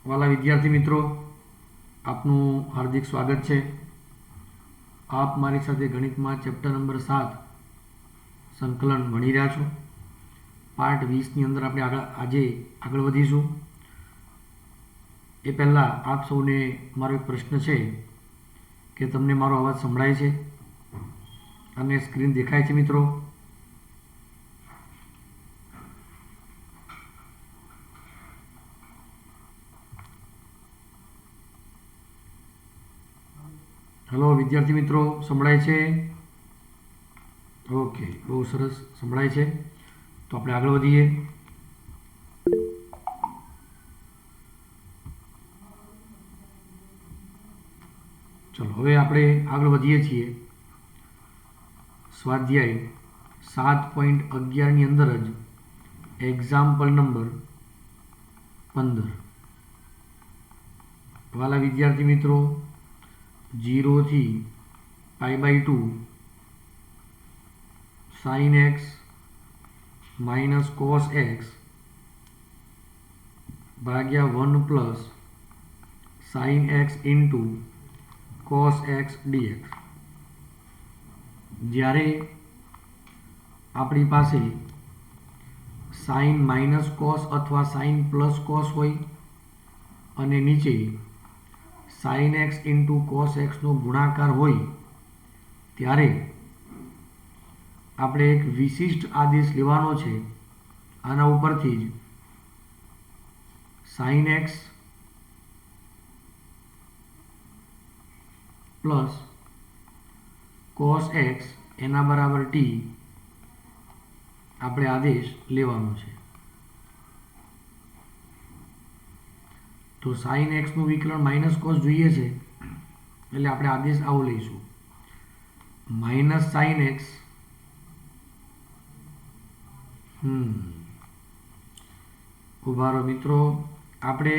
વાલા વિદ્યાર્થી મિત્રો, આપનું હાર્દિક સ્વાગત છે. આપ મારી સાથે ગણિતમાં ચેપ્ટર નંબર 7 સંકલન ભણી રહ્યા છો. પાર્ટ 20ની અંદર આપણે આજે આગળ વધીશું. એ પહેલાં આપ સૌને મારો એક પ્રશ્ન છે કે તમને મારો અવાજ સંભળાય છે અને સ્ક્રીન દેખાય છે મિત્રો? હેલો વિદ્યાર્થી મિત્રો, સંભળાય છે? ઓકે, બહુ સરસ સંભળાય છે. તો આપણે આગળ વધીએ. ચલો, હવે આપણે આગળ વધીએ છીએ. સ્વાધ્યાય 7.11ની અંદર જ એક્ઝામ્પલ નંબર 15. વાલા વિદ્યાર્થી મિત્રો, 0 થી π/2 sin x minus cos x ભાગ્યા 1 plus sin x into cos x dx. જ્યારે આપણી પાસે sin માઇનસ cos અથવા sin પ્લસ cos હોય અને નીચે sin x into cos x નો ગુણાકાર હોય, ત્યારે આપણે એક વિશિષ્ટ આદેશ લેવાનો છે. આના ઉપરથી જ sin x plus cos x એના બરાબર t આપણે આદેશ લેવાનો છે. તો sin x નું વિકલન માઇનસ cos જોઈએ છે, એટલે આપણે આદેશ આવો લઈશું: માઇનસ sin x ઉભા રહો મિત્રો, આપણે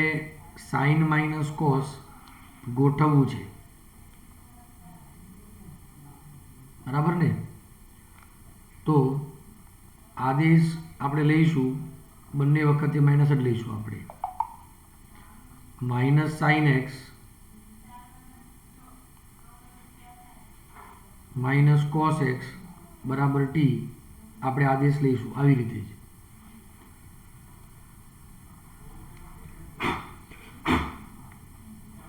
sin માઇનસ cos ગોઠવવું છે, બરાબર ને? તો આદેશ આપણે લઈશું, બંને વખતે માઇનસ જ લઈશું આપણે. Minus sin x minus cos x બરાબર t આપણે આદેશ લઈશું આવી રીતે જ.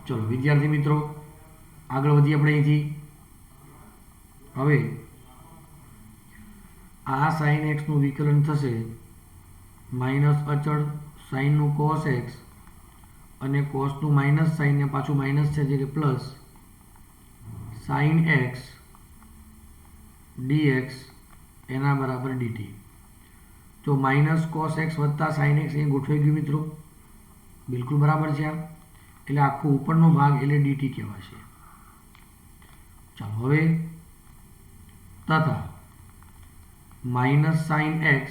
ચલો વિદ્યાર્થી મિત્રો, આગળ વધીએ આપણે અહીંથી. હવે આ sin x નું વિકલન થશે માઇનસ અચળ sin નું cos x અને cos નું માઇનસ sin ને પાછું માઇનસ છે એટલે પ્લસ sin x dx એના બરાબર dt. તો માઇનસ cos x વત્તા sin x અહીં ગોઠવાઈ ગયું મિત્રો, બિલકુલ બરાબર છે. એટલે આખો ઉપરનો ભાગ એટલે dt કહેવાશે. ચાલો હવે તથા minus sin x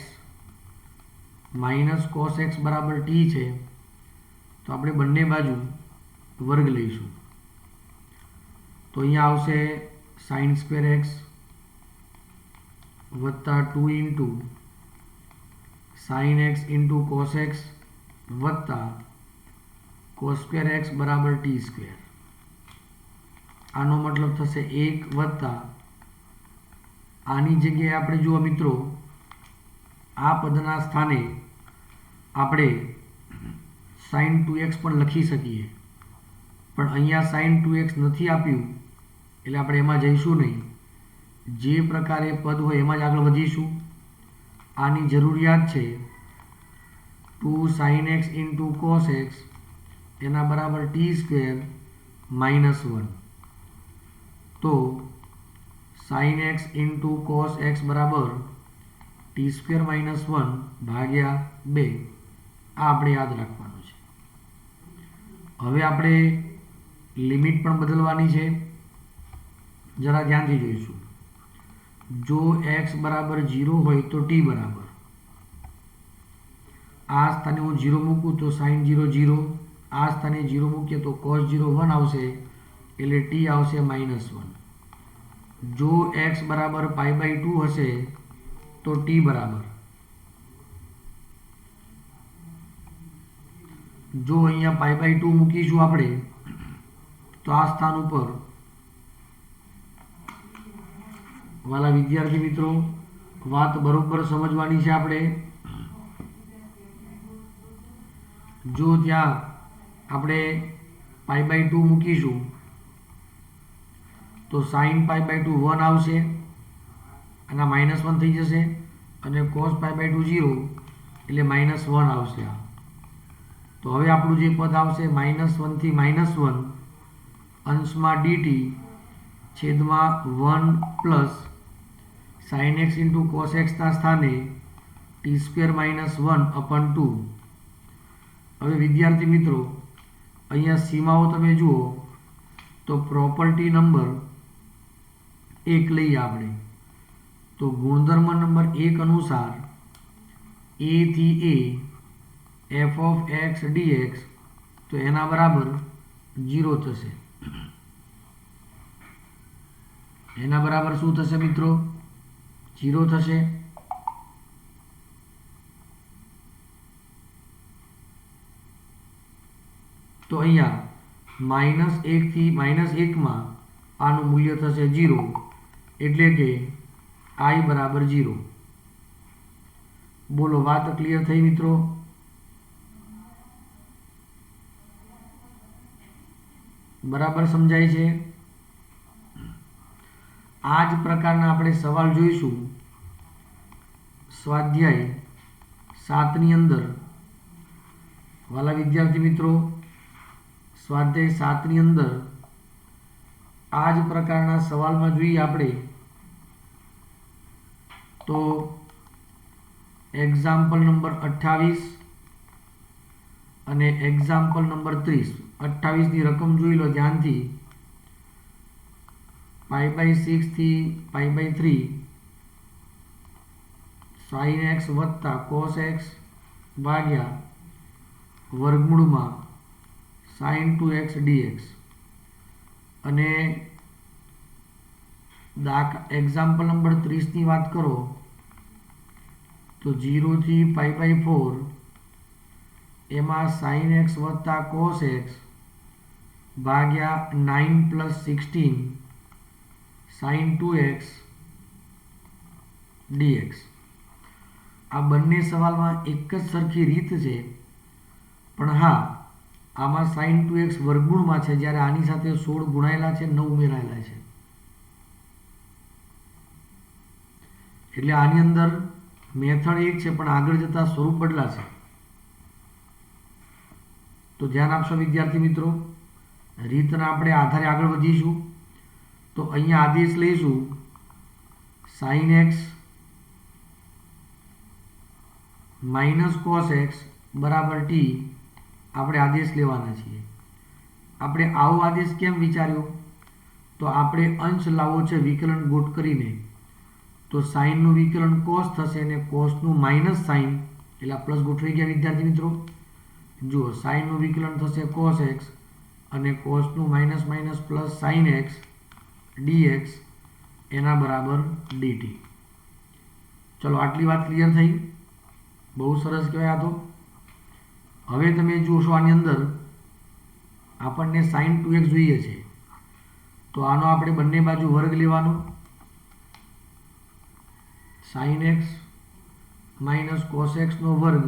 minus cos x બરાબર t છે, તો આપણે બંને બાજુ વર્ગ લઈશું. તો અહીંયા આવશે sin સ્ક્વેર x વત્તા 2 into sin x into cos x વત્તા cos સ્ક્વેર x બરાબર t સ્ક્વેર. આનો મતલબ થશે 1 વત્તા આની જગ્યાએ આપણે જુઓ મિત્રો, આ પદના સ્થાને આપણે sin 2x પણ લખી શકીએ, પણ અહીંયા sin 2x નથી આપ્યું એટલે આપણે એમાં જઈશું નહીં. જે પ્રકારે પદ હોય એમાં જ આગળ વધીશું. આની જરૂરિયાત છે 2 sin x into cos x એના બરાબર t સ્ક્વેર માઇનસ 1. તો sin x into cos x બરાબર t સ્ક્વેર માઇનસ 1 ભાગ્યા 2. આ આપણે યાદ રાખવાનું છે. હવે આપણે લિમિટ પણ બદલવાની છે, જરા ધ્યાનથી જોઈશું. જો x બરાબર 0 હોય તો t બરાબર, આ સ્થાને હું 0 મૂકું તો sin 0 0, આ સ્થાને 0 મૂકીએ તો cos 0 1 આવશે, એટલે t આવશે માઇનસ 1. જો x બરાબર π/2 હશે તો t બરાબર જો અહીંયા π/2 મૂકીશું આપણે તો આ સ્થાન ઉપર વાલા વિદ્યાર્થી મિત્રો વાત બરોબર સમજવાની છે આપણે. જો ત્યાં આપણે π/2 મૂકીશું તો sin π/2 1 આવશે અને -1 થઈ જશે અને cos π/2 0 એટલે -1 આવશે. તો હવે આપણું જે પદ આવશે -1 થી -1 અંશમાં dt છેદમાં 1 plus sin x into cos x ના સ્થાને t² -1/2. હવે વિદ્યાર્થી મિત્રો અહીંયા સીમાઓ તમે જુઓ તો પ્રોપર્ટી નંબર 1 લઈએ આપણે તો ગુણધર્મ નંબર 1 અનુસાર a થી a f of x dx તો એના બરાબર 0 થશે. એના બરાબર શું થશે મિત્રો? 0 થશે. તો અહીંયા -1 થી -1 માં આનું મૂલ્ય થશે 0 એટલે કે i બરાબર 0. બોલો વાત ક્લિયર થઈ મિત્રો? બરાબર સમજાય છે? આ જ પ્રકારના આપણે સવાલ જોઈશું સ્વાધ્યાય 7 ની અંદર. વાલા વિદ્યાર્થી મિત્રો સ્વાધ્યાય 7 ની અંદર આ જ પ્રકારના સવાલમાં જોઈએ આપણે તો એક્ઝામ્પલ નંબર 28 અને એક્ઝામ્પલ નંબર 30. 28 ની રકમ જોઈ લો ધ્યાનથી. π/6 થી π/3 sin x વત્તા cos x ભાગ્યા વર્ગમૂળમાં sin 2x dx. અને એક્ઝામ્પલ નંબર 30 ની વાત કરો તો 0 થી π/4 એમાં sin x વત્તા cos x ભાગ્યા 9 + 16 sin 2x dx. આ બંને સવાલમાં એક જ સરખી રીત છે પણ હા આમાં sin 2x વર્ગમૂળમાં છે જ્યારે આની સાથે 16 ગુણાયેલા છે 9 ઉમેરાયેલા છે એટલે આની અંદર મેથડ એક છે પણ આગળ જતા સ્વરૂપ બદલાશે. તો ધ્યાન આપશો વિદ્યાર્થી મિત્રો. રીતના આપણે આધારે આગળ વધીશું. તો અહીંયા આદેશ લઈશું sin x -cos x બરાબર t. આપણે આદેશ લેવાના છીએ. આપણે આવો આદેશ કેમ વિચાર્યો? તો આપણે અંશ લાવવો છે વિકલન ગોઠ કરીને. તો sin નું વિકલન cos થશે અને cos નું માઇનસ sin એટલે પ્લસ ગોઠવાઈ ગયા વિદ્યાર્થી મિત્રો. જુઓ sin નું વિકલન થશે cos x અને cos નું minus plus sin x dx એના બરાબર dt. ચલો આટલી વાત ક્લિયર થઈ. બહુ સરસ કહેવાય આ તો. હવે તમે જોશો આની અંદર આપણને sin 2x જોઈએ છે તો આનો આપણે બંને બાજુ વર્ગ લેવાનો. sin x - cos x નો વર્ગ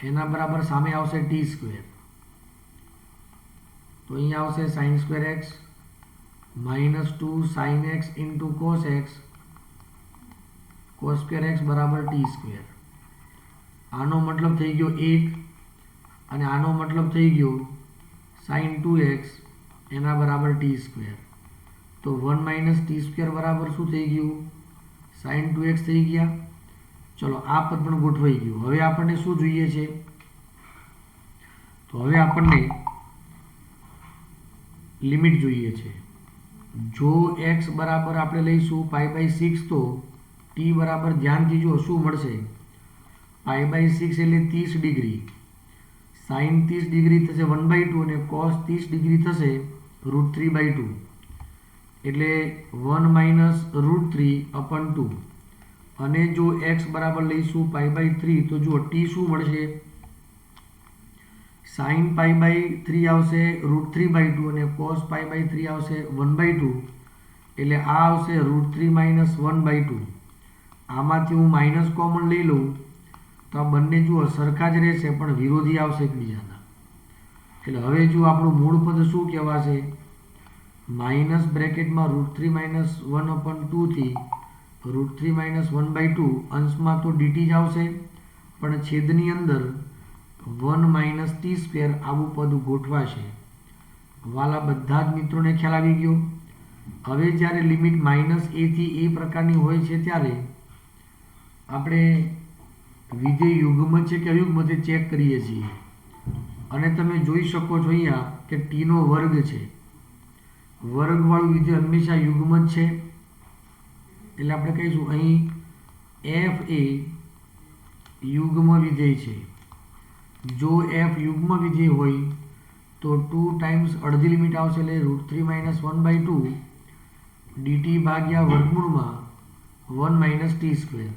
એના બરાબર સામે આવશે t². તો અહીંયા આવશે sin² x -2 sin x into cos x cos² x બરાબર t². આનો મતલબ થઈ ગયો 1 અને આનો મતલબ થઈ ગયો sin 2x એના બરાબર t². તો 1 - t² બરાબર શું થઈ ગયું? sin 2x થઈ ગયા. ચલો આ પદ પણ ગોઠવાઈ ગયું. હવે આપણને શું જોઈએ છે? તો હવે આપણને લિમિટ જોઈએ છે. જો x બરાબર આપણે લઈશું π/6 તો t બરાબર ધ્યાનથી જુઓ શું મળશે? π/6 એટલે 30 ડિગ્રી. sin 30 ડિગ્રી થશે 1/2 અને cos 30 ડિગ્રી થશે √3/2 એટલે 1 - √3/2. અને જો x બરાબર લઈશું π/3 તો જુઓ t શું મળશે? સાઇન પાઈ બાય 3 આવશે √3/2 અને કોસ પાઈ બાય 3 આવશે 1/2, એટલે આ આવશે √3 - 1/2. આમાંથી હું માઇનસ કોમન લઈ લઉં તો આ બંને જુઓ સરખા જ રહેશે પણ વિરોધી આવશે એકબીજાના. એટલે હવે જો આપણું મૂળ પદ શું કહેવાશે? માઇનસ બ્રેકેટમાં √3 - 1/2 થી √3 - 1/2, અંશમાં તો dt જ આવશે પણ છેદની અંદર 1 - t² આવું પદ ગોઠવાશે. વાલા બધા જ મિત્રોને ખ્યાલ આવી ગયો. હવે જ્યારે લિમિટ -a થી a પ્રકારની હોય છે ત્યારે આપણે વિધેય યુગ્મ છે કે અયુગ્મ તે ચેક કરીએ છીએ. અને તમે જોઈ શકો છો અહીંયા કે t નો વર્ગ છે. વર્ગવાળું વિધેય હંમેશા યુગ્મ જ છે. એટલે આપણે કહીશું અહીં f એ યુગ્મ વિધેય છે. જો f યુગ્મ વિધેય હોય તો 2 ટાઈમ્સ અડધી લિમિટ આવશે એટલે √3 - 1/2 dt ભાગ્યા વર્ગમૂળમાં 1 - t².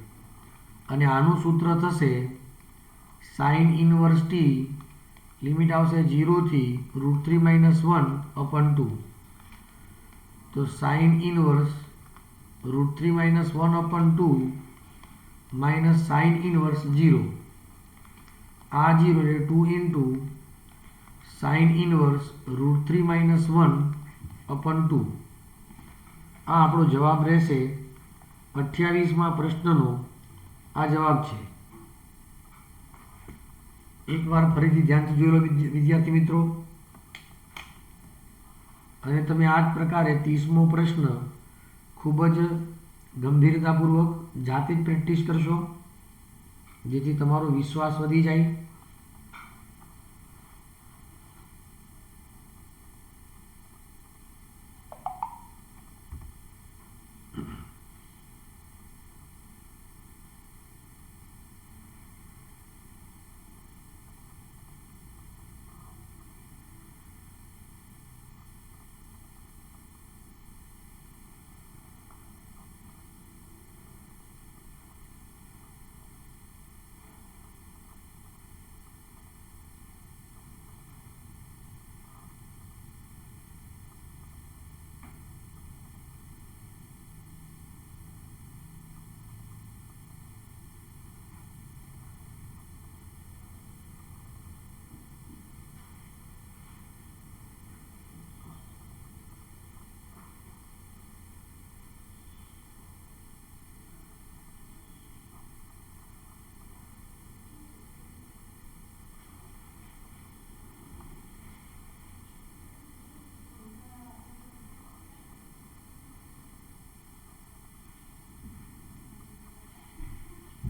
અને આનું સૂત્ર થશે સાઇન ઇનવર્સ t, લિમિટ આવશે 0 થી √3 - 1/2. તો sine inverse √3 - 1/2 minus sine inverse 0. આ 0 એટલે 2 ઇન્ટુ સાઇન ઇનવર્સ √3 - 1/2. આ આપણો જવાબ રહેશે 28મા પ્રશ્નનો આ જવાબ છે. એકવાર ફરીથી ધ્યાનથી જોઈ લો વિદ્યાર્થી મિત્રો. અને તમે આ જ પ્રકારે 30મો પ્રશ્ન ખૂબ જ ગંભીરતાપૂર્વક જાતે જ પ્રેક્ટિસ કરશો જેથી તમારો વિશ્વાસ વધી જાય.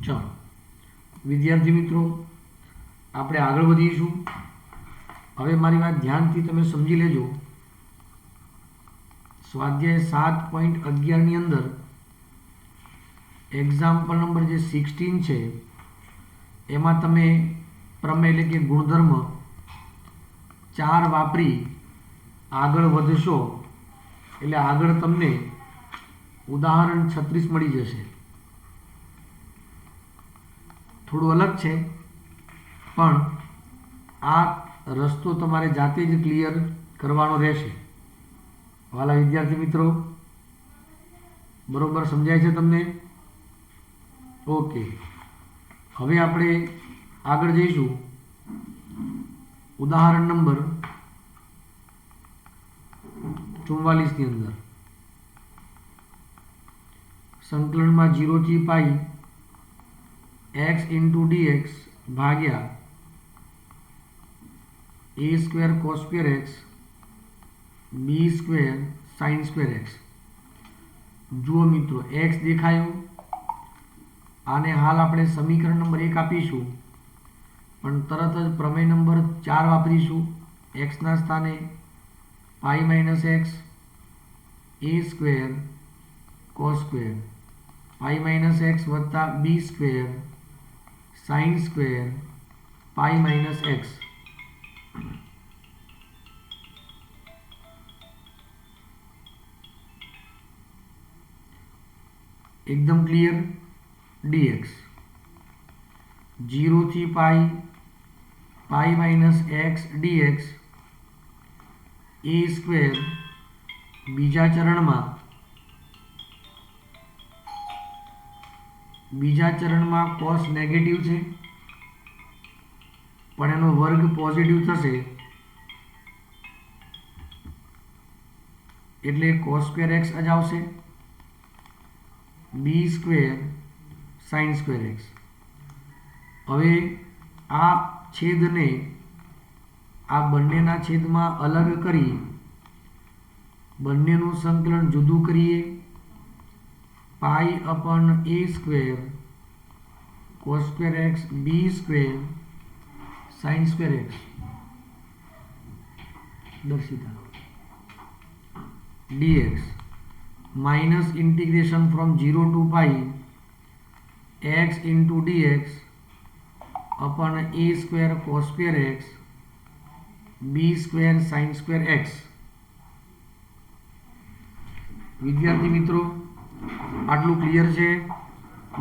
ચાલો વિદ્યાર્થી મિત્રો આપણે આગળ વધીશું. હવે મારી વાત ધ્યાનથી તમે સમજી લેજો. સ્વાધ્યાય 7.11 ની અંદર એક્ઝામ્પલ નંબર જે 16 છે એમાં તમે પ્રમેય એટલે કે ગુણધર્મ 4 વાપરી આગળ વધશો એટલે આગળ તમને ઉદાહરણ 36 મળી જશે. થોડું અલગ છે પણ આ રસ્તો તમારે જાતે જ ક્લિયર કરવાનો રહેશે. વાલા વિદ્યાર્થી મિત્રો બરોબર સમજાય છે તમને? ઓકે, હવે આપણે આગળ જઈશું. ઉદાહરણ નંબર 44 ની અંદર સંકલનમાં 0 થી પાઈ x into dx ભાગ્યા a² cos² x b² sin² x. જુઓ મિત્રો x દેખાયો. આને હાલ આપણે સમીકરણ નંબર 1 આપીશું પણ તરત જ પ્રમેય નંબર 4 વાપરીશું. x ના સ્થાને pi minus x a² cos² pi minus x વત્તા b² sin² pi minus x. એકદમ ક્લિયર. dx 0 થી પાઈ પાઈ માઇનસ એક્સ ડીએક્સ એ સ્ક્વેર બીજા ચરણમાં કોસ નેગેટિવ છે પણ એનો વર્ગ પોઝિટિવ થશે એટલે cos સ્ક્વેર એક્સ જ આવશે બી સ્ક્વેર સાઇન સ્ક્વેર એક્સ. હવે આ છેદને આ બંનેના છેદમાં અલગ કરી બંનેનું સંકલન જુદું કરીએ પાઈ અપન એ square cos square x B square sine square x Darshita dx minus integration from 0 to pi x into dx upon a square cos square x b square sin square x. વિદ્યાર્થી મિત્રો આટલું ક્લિયર છે?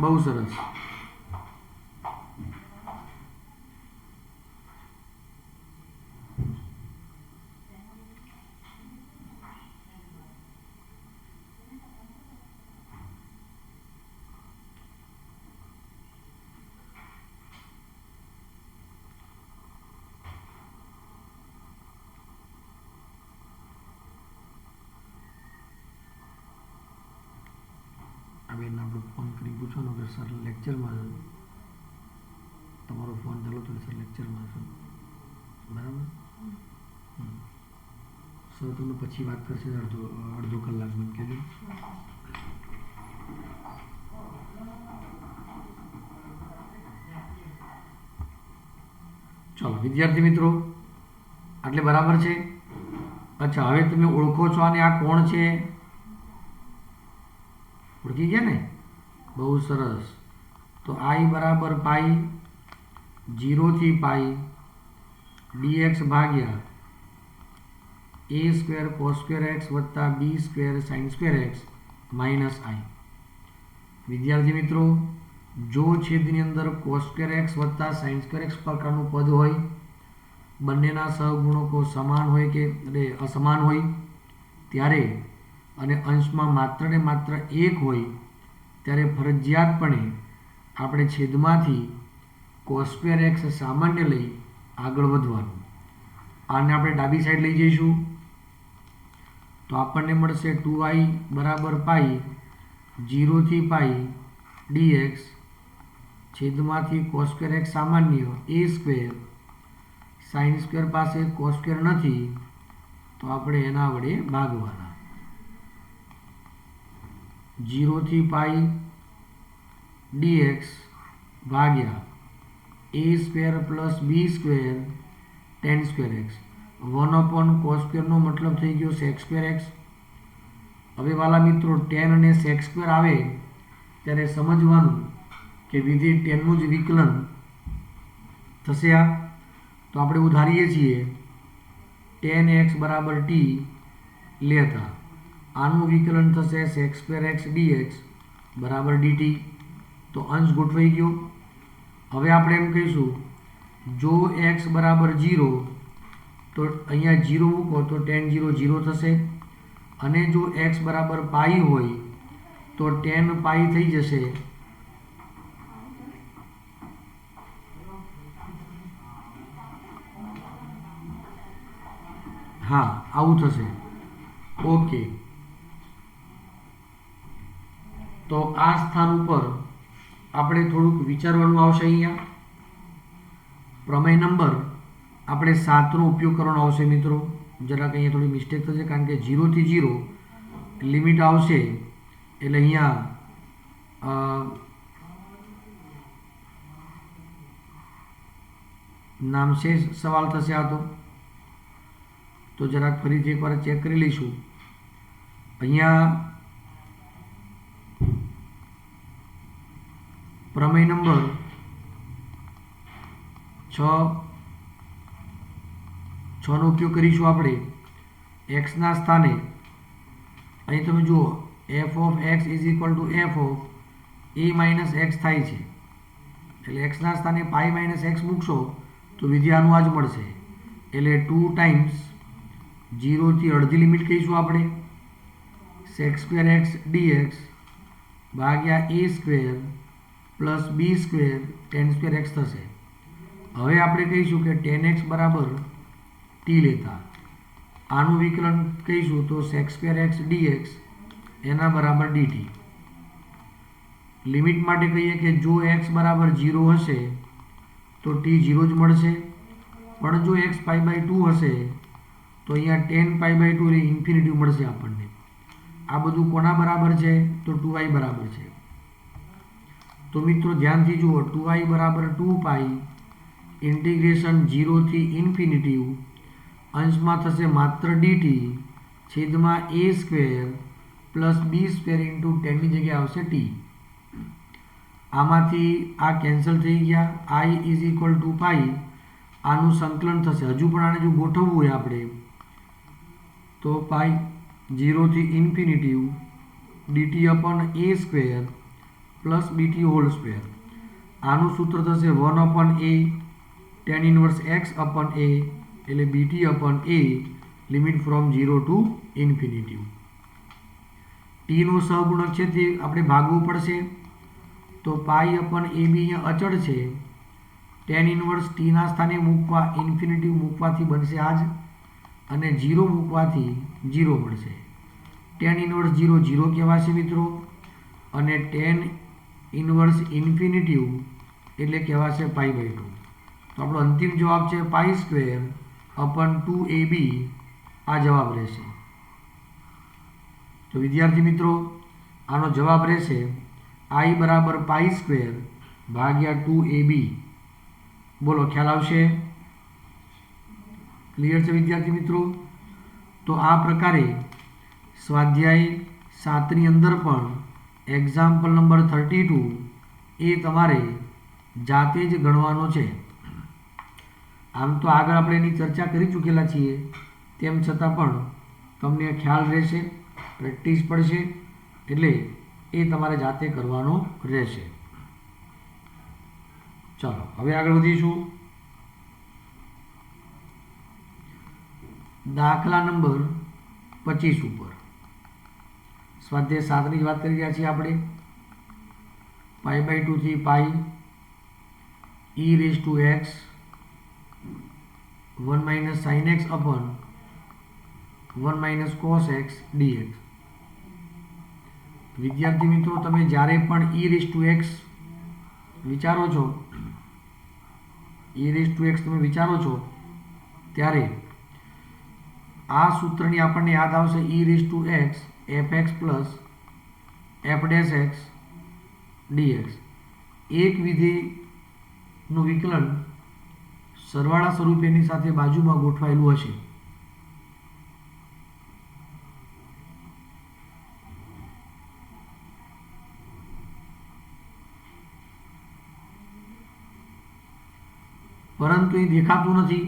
બહુ સરસ. બેન આપણે ફોન કરી પૂછવાનું કે સર લેક્ચરમાં તમારો ફોન ચાલો તો સર લેક્ચરમાં છો બરાબર સર તમને પછી વાત કરશે અડધો કલાક મને કહેજો. ચાલો વિદ્યાર્થી મિત્રો આટલે બરાબર છે. અચ્છા હવે તમે ઓળખો છો અને આ કોણ છે? ઓળખી ગયા ને? બહુ સરસ. તો i બરાબર પાઈ 0 થી પાઈ dx ભાગ્યા a square cos square x વત્તા b square sin square x minus i. વિદ્યાર્થી મિત્રો જો છેદની અંદર cos સ્ક્વેર x વત્તા sin સ્ક્વેર x પ્રકારનું પદ હોય બંનેના સહગુણકો સમાન હોય કે અસમાન હોય ત્યારે અને અંશમાં માત્ર ને માત્ર એક હોય ત્યારે ફરજિયાતપણે આપણે છેદમાંથી cos સ્ક્વેર x સામાન્ય લઈ આગળ વધવાનું. આને આપણે ડાબી સાઈડ લઈ જઈશું તો આપણને મળશે 2i બરાબર પાઈ 0 થી પાઈ dx છેદમાંથી cos સ્ક્વેર x સામાન્ય a સ્ક્વેર sin સ્ક્વેર પાસે cos સ્ક્વેર નથી તો આપણે એના વડે ભાગવાના. 0 થી પાઈ dx ભાગ્યા a square plus b square tan square x 1 upon cos સ્ક્વેરનો મતલબ થઈ ગયો sec સ્ક્વેર x. હવે વાલા મિત્રો tan અને sec સ્ક્વેર આવે ત્યારે સમજવાનું કે વિધેય tan નું જ વિકલન થશે. આ તો આપણે ઉધારીએ છીએ tan x બરાબર t લેતા આનું વિકલન થશે sec સ્ક્વેર x dx બરાબર dt. તો અંશ ગોઠવાઈ ગયો. હવે આપણે એમ કહીશું જો x બરાબર 0 તો અહીંયા 0 મૂકો તો tan 0 0 થશે અને જો x બરાબર પાઈ હોય તો tan પાઈ થઈ જશે હા આવું થશે. ઓકે તો આ સ્થાન ઉપર આપણે થોડુંક વિચારવાનું આવશે. અહીંયા પ્રમેય નંબર આપણે 7નો ઉપયોગ કરવાનો આવશે મિત્રો. જરાક અહીંયા થોડી મિસ્ટેક થશે કારણ કે 0 થી 0 લિમિટ આવશે એટલે અહીંયા નામશેષ સવાલ થશે. આ તો જરાક ફરીથી એકવાર ચેક કરી લઈશું. અહીંયા પ્રમેય નંબર 6નો ઉપયોગ કરીશું આપણે એક્સના સ્થાને. અહીં તમે જુઓ f of x is equal to f of a minus x થાય છે એટલે એક્સના સ્થાને પાઈ માઇનસ એક્સ મૂકશો તો વિધિ આનું આ જ મળશે, એટલે 2 ટાઈમ્સ 0 થી અડધી લિમિટ કહીશું આપણે sec² x dx ભાગ્યા a² plus b² tan² x થશે. હવે આપણે કહીશું કે tan x બરાબર t લેતા આનું વિકલન કહીશું તો sec² x dx એના બરાબર dt. લિમિટ માટે કહીએ કે જો x બરાબર 0 હશે તો t 0 જ મળશે, પણ જો x π/2 હશે તો અહીંયા tan π/2 એટલે ઇન્ફિનિટી મળશે આપણને. આ બધું કોના બરાબર છે તો 2i બરાબર છે. તો મિત્રો ધ્યાનથી જુઓ, 2i બરાબર 2π ઇન્ટિગ્રેશન 0 થી ઇન્ફિનિટી અંશમાં થશે માત્ર dt છેદમાં a² પ્લસ b² ઇન્ટુ ટેનની જગ્યાએ આવશે t. આમાંથી આ કેન્સલ થઈ ગયા, i is equal two pi, આનું સંકલન થશે. હજુ પણ આને જો ગોઠવવું હોય આપણે તો પાઈ 0 થી infinity dt upon a² plus bt whole square. આનું સૂત્ર થશે 1 upon a tan inverse x upon a એટલે bt upon a limit from 0 two infinity. t નો સહગુણક છે તે આપણે ભાગવું પડશે, તો પાઈ અપોન ab અહીંયા અચળ છે, tan ઇનવર્સ t ના સ્થાને મૂકવા ઇન્ફિનિટી મૂકવાથી બનશે આ જ, અને 0 મૂકવાથી 0 મળશે. tan ઇનવર્સ 0 0 કહેવાશે મિત્રો, અને tan ઇનવર્સ ઇન્ફિનિટી એટલે કહેવાશે π/2. તો આપણો અંતિમ જવાબ છે π² અપોન 2ab, આ જવાબ રહેશે. તો વિદ્યાર્થી મિત્રો આનો જવાબ રહેશે i બરાબર π² ભાગ્યા 2ab. બોલો ખ્યાલ આવશે? ક્લિયર છે વિદ્યાર્થી મિત્રો? તો આ પ્રકારે સ્વાધ્યાય 7ની અંદર પણ એક્ઝામ્પલ નંબર 32 એ તમારે જાતે જ ગણવાનો છે. આમ તો આગળ આપણે એની ચર્ચા કરી ચૂકેલા છીએ, તેમ છતાં પણ તમને ખ્યાલ રહેશે, પ્રેક્ટિસ પડશે, એટલે એ તમારે જાતે કરવાનો રહેશે. ચાલો હવે આગળ વધીશું. દાખલા નંબર 25 ઉપર સ્વાધ્યાય 7ની જ વાત કરી રહ્યા છીએ આપણે. π/2 થી પાઈ e⁻x 1 - sin x upon 1 - cos x dx. વિદ્યાર્થી મિત્રો તમે જ્યારે પણ e⁻x વિચારો છો, e⁻x તમે વિચારો છો ત્યારે આ સૂત્રની આપણને યાદ આવશે e⁻x fx plus f' x dx. એક વિધેયનું વિકલન સરવાળા સ્વરૂપેની સાથે બાજુમાં ગોઠવાયેલું હશે. પરંતુ એ દેખાતું નથી,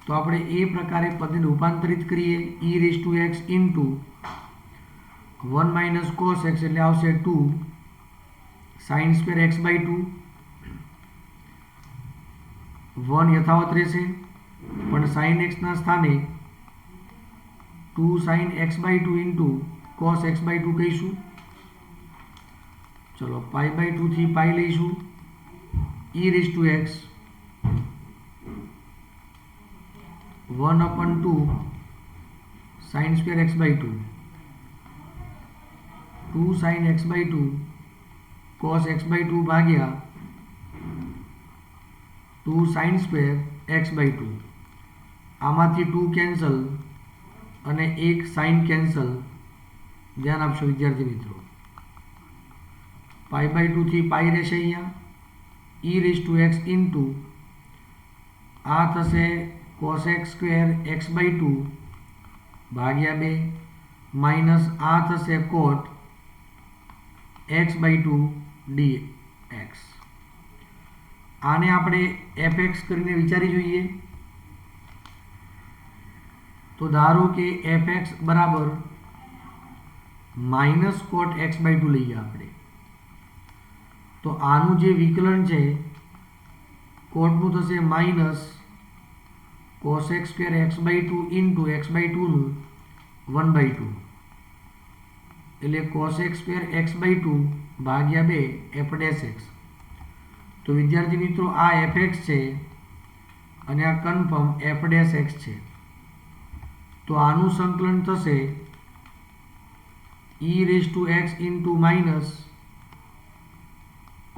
તો આપણે એ પ્રકારે પદને રૂપાંતરિત કરીએ. e⁻x ઇન્ટુ 1 - cos x એટલે આવશે 2 sin² x/2. 1 યથાવત રહેશે, પણ sin x ના સ્થાને 2 sin x/2 into cos x/2 કહીશું. ચલો π/2 થી પાઈ લઈશું. e⁻x 1/2 sin² x/2 2 sin x/2 cos x/2 ભાગ્યા 2 sin² x/2. આમાંથી 2 કેન્સલ અને 1 સાઇન કેન્સલ. ધ્યાન આપશો વિદ્યાર્થી મિત્રો. π/2 થી પાઈ રહેશે અહીંયા. e⁻x ઇન્ટુ આ થશે cos x² x/2 ભાગ્યા 2 માઇનસ આ થશે cot x/2 dx. આને આપણે fx કરીને વિચારી જોઈએ. તો ધારો કે fx બરાબર માઇનસ cot x/2 લઈએ આપણે, તો આનું જે વિકલન છે કોટનું થશે minus cos x square x/2 into x/2 નું 1/2 એટલે cos x સ્ક્વેર x/2 ભાગ્યા 2 f ડેશ x. તો વિદ્યાર્થી મિત્રો આ fx છે અને આ કન્ફર્મ f ડેશ x છે. તો આનું સંકલન થશે e rays two x into minus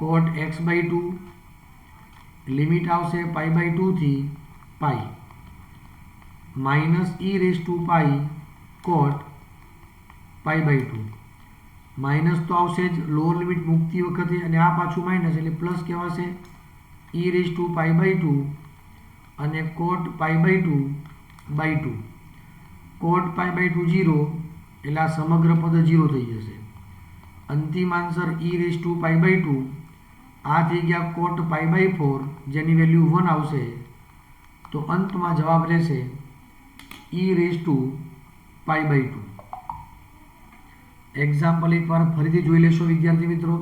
cot x/2 limit આવશે π/2 થી π minus e rays two π cot π/2 minus તો આવશે જ લોઅર લિમિટ મૂકતી વખતે અને આ પાછું માઇનસ એટલે પ્લસ કહેવાશે e રેઝ ટુ π/2 અને cot π/2/2 cot π/2 0 એટલે આ સમગ્ર પદ 0 થઈ જશે. અંતિમ આન્સર e રેઝ ટુ π/2 આ થઈ ગયા cot π/4 જેની વેલ્યુ 1 આવશે. તો અંતમાં જવાબ રહેશે e રેઝ ટુ π/2. એક્ઝામ્પલ એકવાર ફરીથી જોઈ લેશો વિદ્યાર્થી મિત્રો.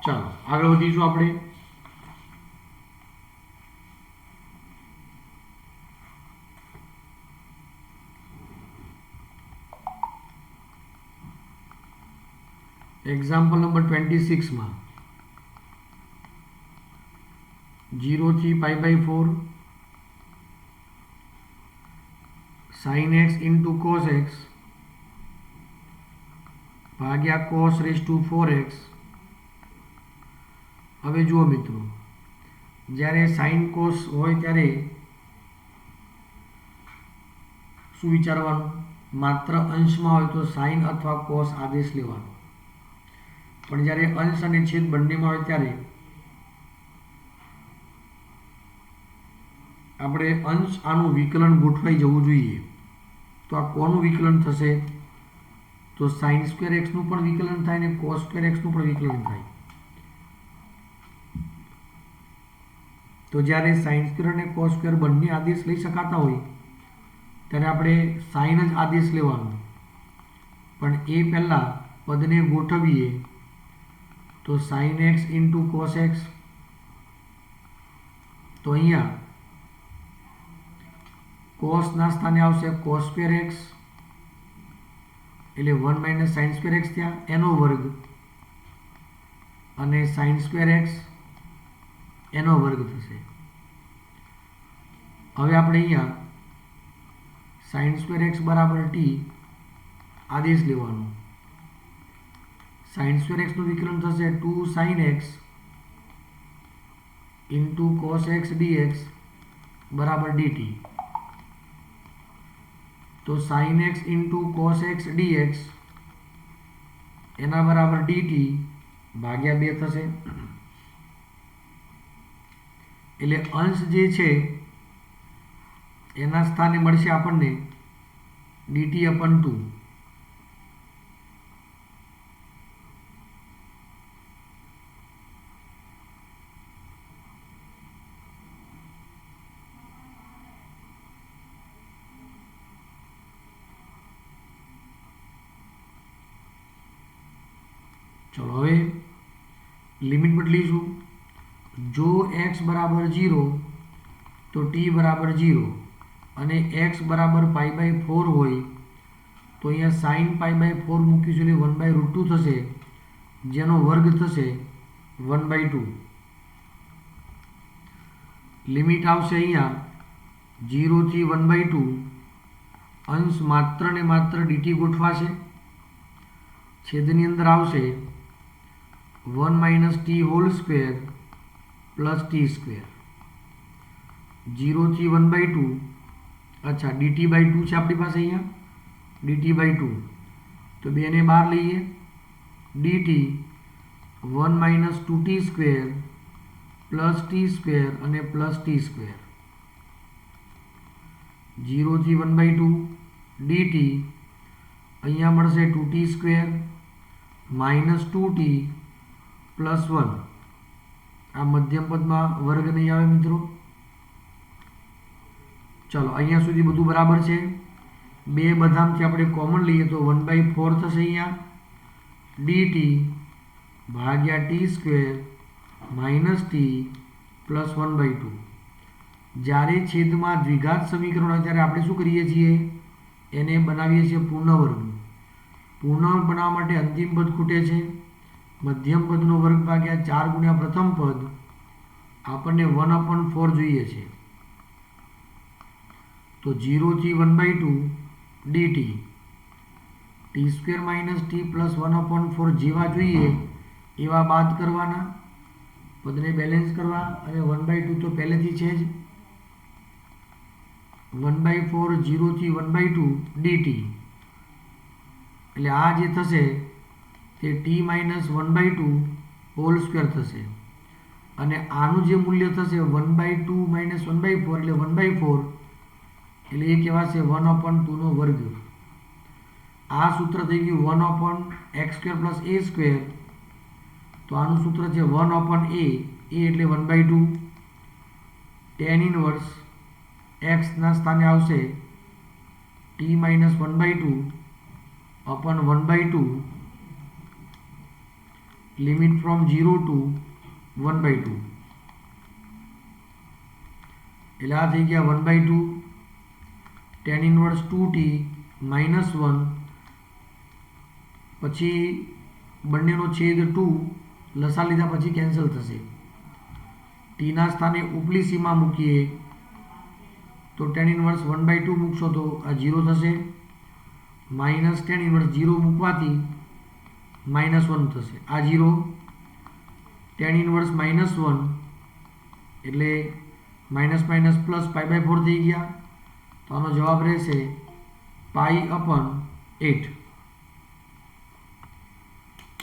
ચાલો આગળ વધીશું આપણે. એક્ઝામ્પલ નંબર 26 માં 0 થી π/4 sin x into cos x ભાગ્યા cos રેઝ ટુ 4x. હવે જુઓ મિત્રો, જ્યારે સાઇન કોસ હોય ત્યારે શું વિચારવાનું? માત્ર અંશમાં હોય તો સાઇન અથવા કોસ આદેશ લેવાનો. પણ જ્યારે અંશ અને છેદ બંનેમાં હોય ત્યારે આપણે અંશ આનું વિકલન ગોઠવાઈ જવું જોઈએ. તો આ કોનું વિકલન થશે? તો સાઇન સ્ક્વેર એક્સનું પણ વિકલન થાય ને કોસ સ્ક્વેર એક્સનું પણ વિકલન થાય. તો જ્યારે સાઇન સ્ક્વેર અને કોસ સ્ક્વેર બંને આદેશ લઈ શકાતા હોય ત્યારે આપણે સાઇન જ આદેશ લેવાનો. પણ એ પહેલાં પદને ગોઠવીએ તો sine x into cos x. તો અહીંયા કોસના સ્થાને આવશે કોસ સ્ક્વેર એક્સ એટલે 1 માઇનસ સાઇન સ્ક્વેર એક્સ ત્યાં એનો વર્ગ અને સાઇન સ્ક્વેર એક્સ એનો વર્ગ થશે. હવે આપણે અહીંયા સાઇન સ્ક્વેર એક્સ બરાબર ટી આદેશ લેવાનો. સાઇન સ્ક્વેર એક્સનું વિકલન થશે 2 sin x into cos x dx બરાબર dt. તો sin x into cos x dx એના બરાબર dt ભાગ્યા 2 થશે. એટલે અંશ જે છે એના સ્થાને મળશે આપણને dt/2. ચલો હવે લિમિટ બદલીશું. જો x બરાબર 0 તો t બરાબર 0 અને x બરાબર π/4 હોય તો અહીંયા sin π/4 મૂકીશું એટલે 1/√2 થશે જેનો વર્ગ થશે 1/2. લિમિટ આવશે અહીંયા 0 થી 1/2. અંશ માત્ર ને માત્ર dt ગોઠવાશે, છેદની અંદર આવશે 1 - t whole square plus T square 0 થી 1/2 અચ્છા dt/2 છે આપણી પાસે અહીંયા dt/2 તો બેને બહાર લઈએ dt 1 - 2t square plus T square અને પ્લસ ટી સ્ક્વેર 0 થી 1/2 dt અહીંયા મળશે 2t square minus 2t plus 1 આ મધ્યમ પદમાં વર્ગ નહીં આવે મિત્રો ચાલો અહીંયા સુધી બધું બરાબર છે બે બધામાંથી આપણે કોમન લઈએ તો 1/4 થશે અહીંયા dt ભાગ્યા T square minus T plus 1/2 જ્યારે છેદમાં દ્વિઘાત સમીકરણ હોય ત્યારે આપણે શું કરીએ છીએ એને બનાવીએ છીએ પૂર્ણવર્ગ પૂર્ણવર્ગ બનાવવા માટે અંતિમ પદ ખૂટે છે મધ્યમ પદનો વર્ગ ભાગ્યા 4 ગુણ્યા પ્રથમ પદ આપણને 1/4 જોઈએ છે તો 0 થી 1/2 dt T square minus T plus 1/4 જેવા જોઈએ એવા બાદ કરવાના પદને બેલેન્સ કરવા અને 1/2 તો પહેલેથી છે જ 1/4 0 થી 1/2 dt એટલે આ જે થશે તે t - 1/2 હોલ સ્ક્વેર થશે અને આનું જે મૂલ્ય થશે 1/2 - 1/4 એટલે 1/4 એટલે એ કહેવાશે 1/2 નો વર્ગ આ સૂત્ર થઈ ગયું 1/x² + a² તો આનું સૂત્ર છે 1/a a એટલે 1/2 tan ઇનવર્સ x ના સ્થાને આવશે t - 1/2 upon 1/2 limit from 0 to 1/2 એટલે આ થઈ ગયા 1/2 tan ઇનવર્સ 2t - 1 પછી બંનેનો છેદ 2 લસા લીધા પછી કેન્સલ થશે ટી ના સ્થાને ઉપલી સીમા મૂકીએ તો tan ઇનવર્સ 1/2 મૂકશો તો આ 0 થશે માઇનસ tan ઇનવર્સ 0 મૂકવાથી -1 થશે આ 0 tan ઇનવર્સ -1 એટલે માઇનસ માઇનસ પ્લસ π/4 થઈ ગયા તો આનો જવાબ રહેશે π/8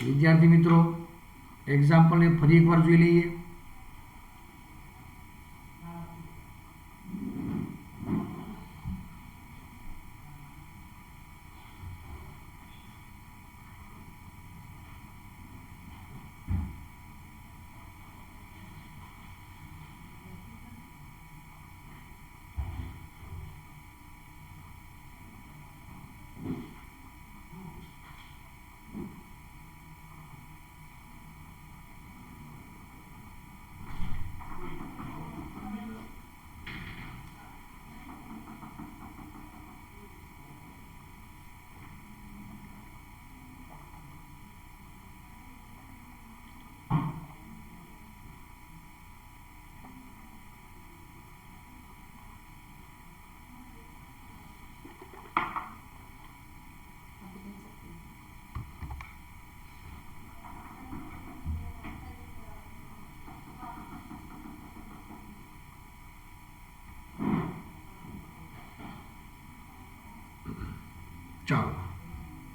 વિદ્યાર્થી મિત્રો એક્ઝામ્પલને ફરી એકવાર જોઈ લઈએ ચાલો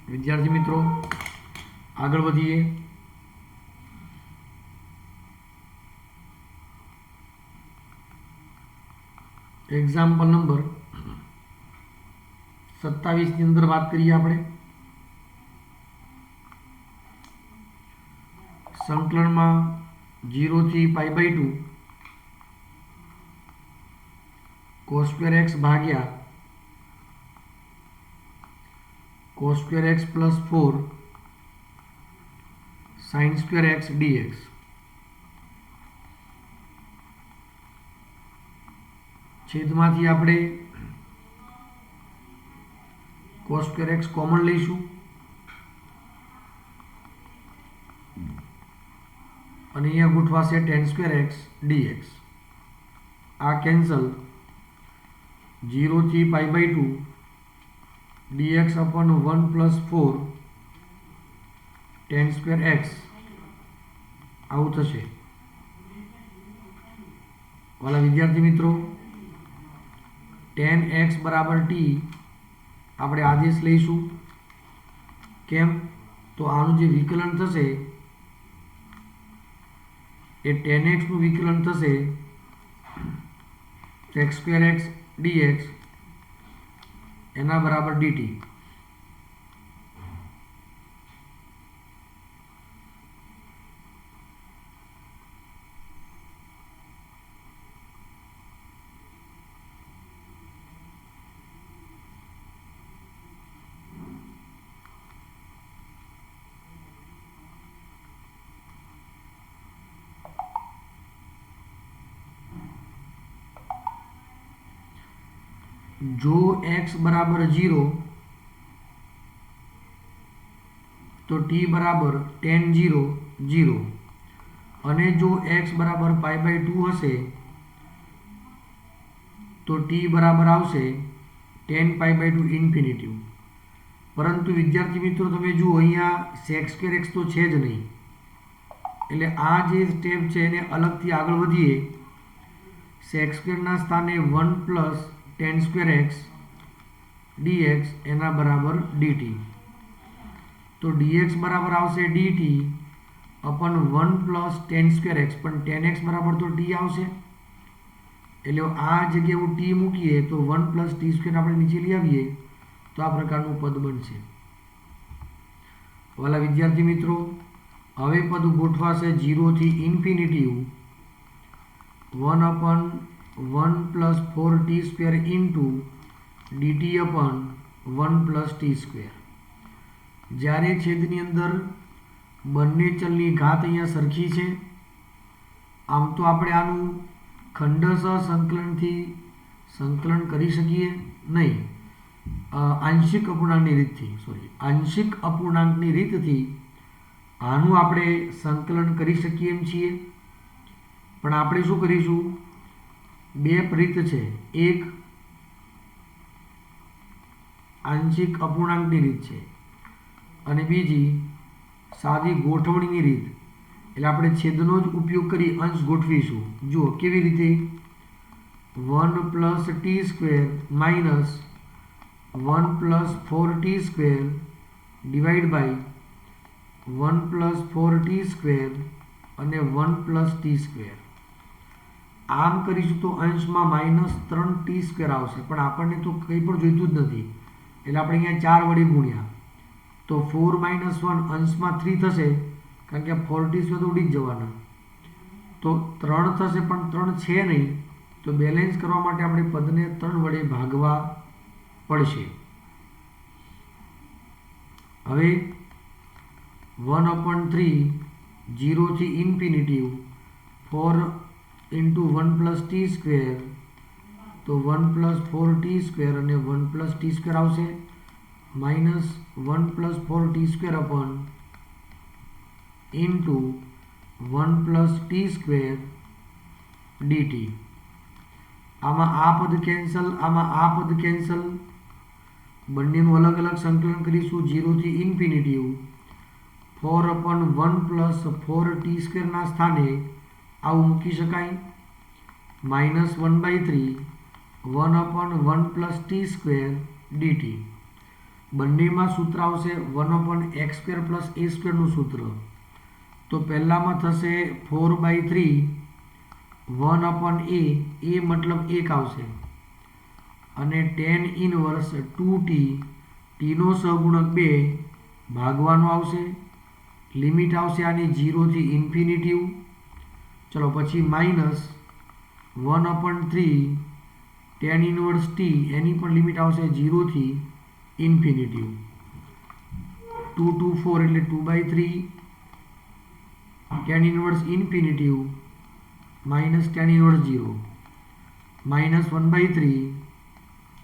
વિદ્યાર્થી મિત્રો આગળ વધીએ એક્ઝામ્પલ નંબર 27 ની અંદર વાત કરીએ આપણે સંકલનમાં 0 થી π/2 cos² x ભાગ્યા cos² x + 4 sin² x dx છેદમાંથી આપણે cos² x કોમન લઈશું અને અહીંયા ગોઠવાશે tan² x dx આ કેન્સલ 0 થી π/2 dx/1 + 4 ટેન સ્ક્વેર એક્સ આવું થશે. વાલા વિદ્યાર્થી મિત્રો, ટેન એક્સ બરાબર ટી આપણે આદેશ લઈશું. કેમ? તો આનું જે વિકલન થશે એ ટેન એક્સનું વિકલન થશે એક્સ સ્ક્વેર એક્સ ડીએક્સ એના બરાબર ડીટી. જો x બરાબર 0 તો t બરાબર tan 0 0 અને જો x બરાબર π/2 હશે તો t બરાબર આવશે tan π/2 ઇન્ફિનિટી. પરંતુ વિદ્યાર્થી મિત્રો તમે જુઓ અહીંયા sec સ્ક્વેર x તો છે જ નહીં, એટલે આ જે સ્ટેપ છે એને અલગથી આગળ વધીએ. sec સ્ક્વેરના સ્થાને 1 plus tan square x dx એના બરાબર dt. તો dx બરાબર આવશે dt અપન 1 plus tan square x, પણ tan x બરાબર તો t આવશે, એટલે આ જગ્યાએ હું t મૂકીએ તો 1 પ્લસ t સ્ક્વેર આપણે નીચે લઈ આવીએ તો આ પ્રકારનું પદ બનશે. વાલા વિદ્યાર્થી મિત્રો, હવે પદ ગોઠવાશે 0 થી infinity 1 અપન 1 plus 4t square into dt અપન 1 plus t square. જ્યારે છેદની અંદર બંને ચલની ઘાત અહીંયા સરખી છે, આમ તો આપણે આનું ખંડશઃ સંકલનથી સંકલન કરી શકીએ નહીં, આંશિક અપૂર્ણાંકની રીતથી આનું આપણે સંકલન કરી શકીએ એમ છીએ. પણ આપણે શું કરીશું, બે રીત છે. એક આંશિક અપૂર્ણાંકની રીત છે અને બીજી સાદી ગોઠવણીની રીત. એટલે આપણે છેદનો જ ઉપયોગ કરી અંશ ગોઠવીશું. જુઓ કેવી રીતે, 1 plus T square minus 1 plus 4t square divide by 1 plus 4t square અને 1 પ્લસ ટી સ્ક્વેર. આમ કરીશું તો અંશમાં -3t સ્ક્વેર આવશે, પણ આપણને તો કંઈ પણ જોઈતું જ નથી, એટલે આપણે અહીંયા 4 વડે ગુણ્યા તો 4 - 1 અંશમાં 3 થશે, કારણ કે 4t સ્ક્વેર તો ઉડી જ જવાના, તો 3 થશે, પણ 3 છે નહીં, તો બેલેન્સ કરવા માટે આપણે પદને 3 વડે ભાગવા પડશે. હવે 1/3 0 થી infinity 4 into 1 plus T square, તો 1 પ્લસ 4t સ્ક્વેર અને 1 પ્લસ ટી સ્ક્વેર આવશે, minus 1 plus 4t square upon into 1 plus T square dt. આમાં આ પદ કેન્સલ, આમાં આ પદ કેન્સલ, બંનેનું અલગ અલગ સંકલન કરીશું. 0 થી ઇન્ફિનિટી 4/1 પ્લસ 4t સ્ક્વેરના સ્થાને આવું મૂકી શકાય, -1/3 1/1 પ્લસ ટી સ્ક્વેર dt. બંનેમાં સૂત્ર આવશે 1/x સ્ક્વેર પ્લસ a સ્ક્વેરનું સૂત્ર. તો પહેલામાં થશે 4/3 1/a, a મતલબ 1 આવશે, અને tan ઇનવર્સ 2t, tનો સહગુણક 2 ભાગવાનો આવશે. લિમિટ આવશે આની 0 થી ઇન્ફિનિટી. ચલો પછી -1/3 tan ઇનવર્સ t, એની પણ લિમિટ આવશે 0 થી ઇન્ફિનિટી. 2 2 4 એટલે 2/3 tan inverse infinity minus tan inverse 0 -1/3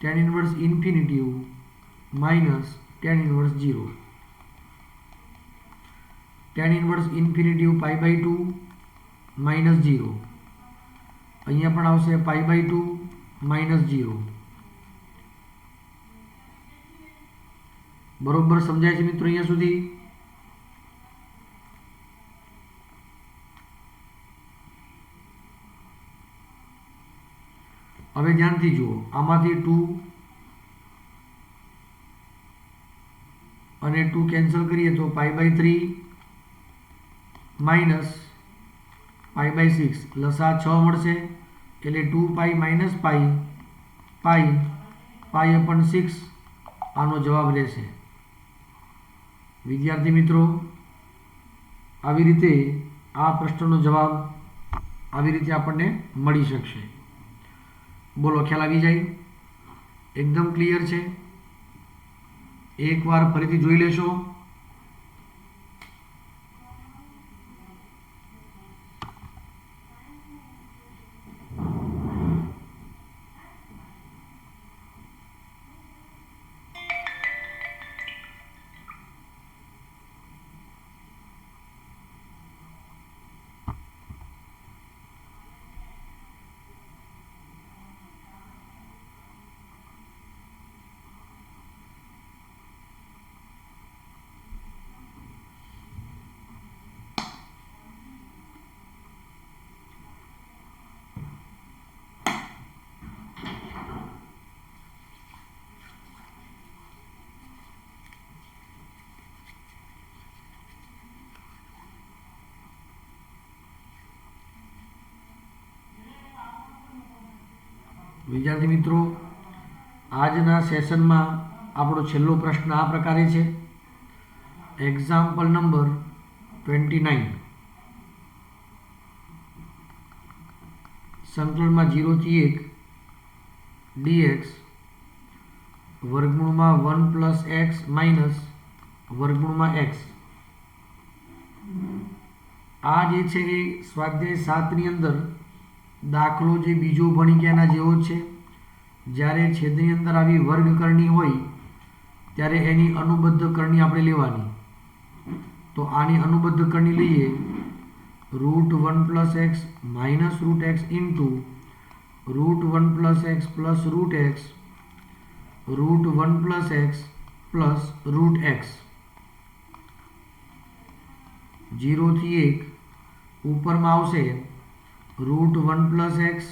tan inverse infinity minus tan inverse 0. tan inverse infinity π/2 minus 0, અહીંયા પણ આવશે π/2 માઇનસ 0. બરોબર સમજાય છે મિત્રો અહીંયા સુધી? હવે ધ્યાનથી જુઓ, આમાંથી 2 અને 2 કેન્સલ કરીએ તો π/3 માઇનસ π/6 લસા 6 મળશે એટલે 2π માઇનસ પાઈ પાઈ/6 આનો જવાબ રહેશે। વિદ્યાર્થી મિત્રો, આવી રીતે આ પ્રશ્નનો જવાબ આવી રીતે આપણને મળી શકશે। બોલો, ખ્યાલ આવી જાય? એકદમ ક્લિયર છે? એકવાર ફરીથી જોઈ લેશો। વિદ્યાર્થી મિત્રો, આજના સેશનમાં આપણો છેલ્લો પ્રશ્ન આ પ્રકારે છે। એક્ઝામ્પલ નંબર 29, સંકલનમાં 0 થી 1 dx વર્ગમૂળમાં 1 પ્લસ એક્સ માઇનસ વર્ગમૂળમાં એક્સ। આ જે છે એ સ્વાધ્યાય 7ની અંદર દાખલો જે બીજો ભણી ગયા એના જેવો છે। જ્યારે છેદની અંદર આવી વર્ગકરણી હોય ત્યારે એની અનુબદ્ધ કરણી આપણે લેવાની। તો આની અનુબદ્ધ કરણી લઈએ, √1 plus x minus √x into √1 plus x plus √x √1 plus x plus √x। 0 થી 1 ઉપરમાં આવશે √1 પ્લસ એક્સ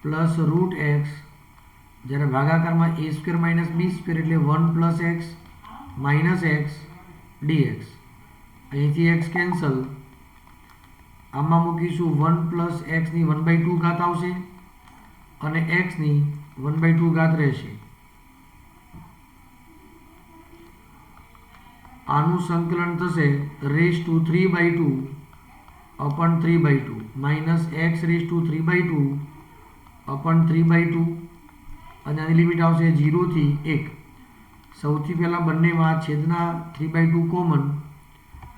પ્લસ √x, જ્યારે ભાગાકારમાં a² માઇનસ b² એટલે 1 plus x minus x dx। અહીંથી x કેન્સલ, આમાં મૂકીશું 1 પ્લસ એક્સની 1/2 ઘાત આવશે અને એક્સની 1/2 ઘાત રહેશે। આનું સંકલન થશે r3/2 upon 3/2 minus x3/2 upon 3/2 અને આની લિમિટ આવશે 0 થી 1। સૌથી પહેલાં બંનેમાં છેદના 3/2 કોમન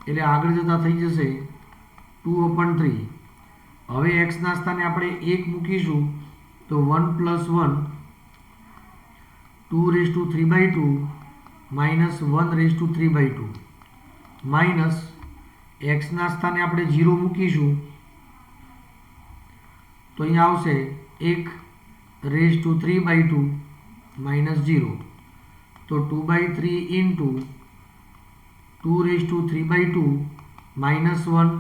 એટલે આગળ જતાં થઈ જશે 2/3। હવે એક્સના સ્થાને આપણે 1 મૂકીશું તો 1 + 1 2/3/2 માઇનસ 1/3/2 માઇનસ એક્સના સ્થાને આપણે 0 મૂકીશું તો અહીંયા આવશે 1/3/2 માઇનસ 0। તો 2/3 ઇન્ટુ 2/3/2 માઇનસ 1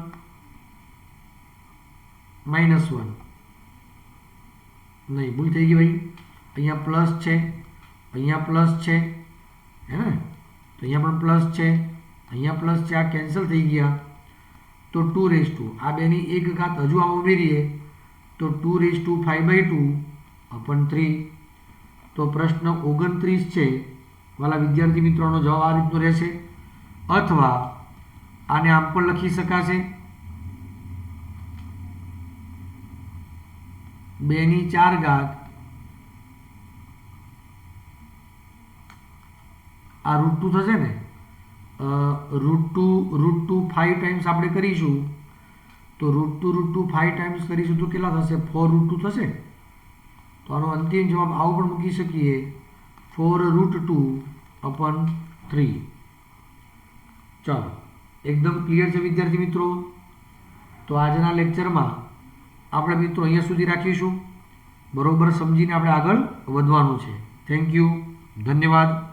નહીં, ભૂલ થઈ ગઈ ભાઈ, અહીંયા પ્લસ છે, અહીંયા પ્લસ છે, હે ને? તો અહીંયા પણ પ્લસ છે, અહીંયા પ્લસ છે, આ કેન્સલ થઈ ગયા। તો 2 આ બેની 1 ઘાત હજુ આમ ઉમેરીએ તો 2/5/2 upon 3। તો પ્રશ્ન 29 છે વાલા વિદ્યાર્થી મિત્રોનો જવાબ આ રીતનો રહેશે। અથવા આને આમ પણ લખી શકાશે 2/4 આ √2 થશે ને, √2 5 ટાઈમ્સ આપણે કરીશું તો √2 5 ટાઈમ્સ કરીશું તો કેટલા થશે? 4√2 થશે। તો આનો અંતિમ જવાબ આવો પણ મૂકી શકીએ 4√2 upon 3। ચાલો, એકદમ ક્લિયર છે વિદ્યાર્થી મિત્રો? તો આજના લેક્ચરમાં આપણે મિત્રો અહીંયા સુધી રાખીશું। બરોબર સમજીને આપણે આગળ વધવાનું છે। થેન્ક યુ, ધન્યવાદ।